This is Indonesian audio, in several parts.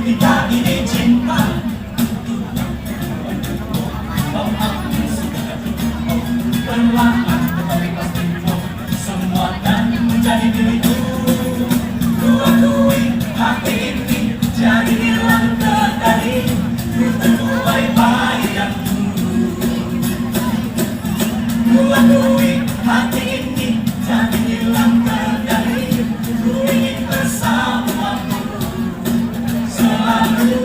Kita ini cinta. Perlahan tetapi pasti semua akan menjadi milikku. Ku akui hati ini jadi hilang kendali. Ku terbuai bayangmu. Ku akui hati ini jadi hilang kendali. Ku ingin bersamamu selalu.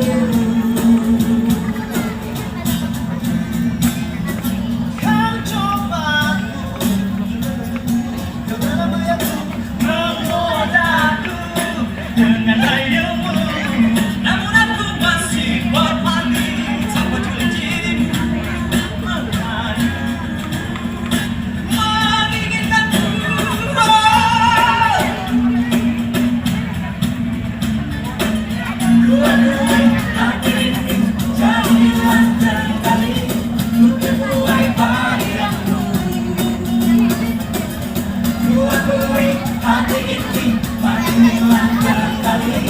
Dengan rayamu, namun aku masih berpaling tanpa janjimu, menginginkanmu. Ku akui hati ini jadi hilang kendali. Ku terbuai bayangmu. Ku akui hati ini jadi hilang kendali.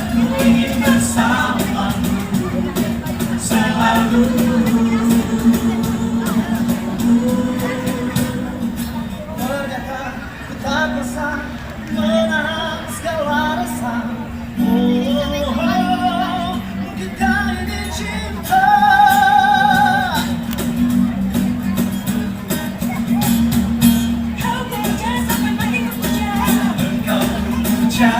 Ku ingin bersamamu selalu. Ternyata ku tak bisa menahan segala rasa. Mungkinkah ini cinta? Kau kejar sampai mati ku puja. Engkau ku puja.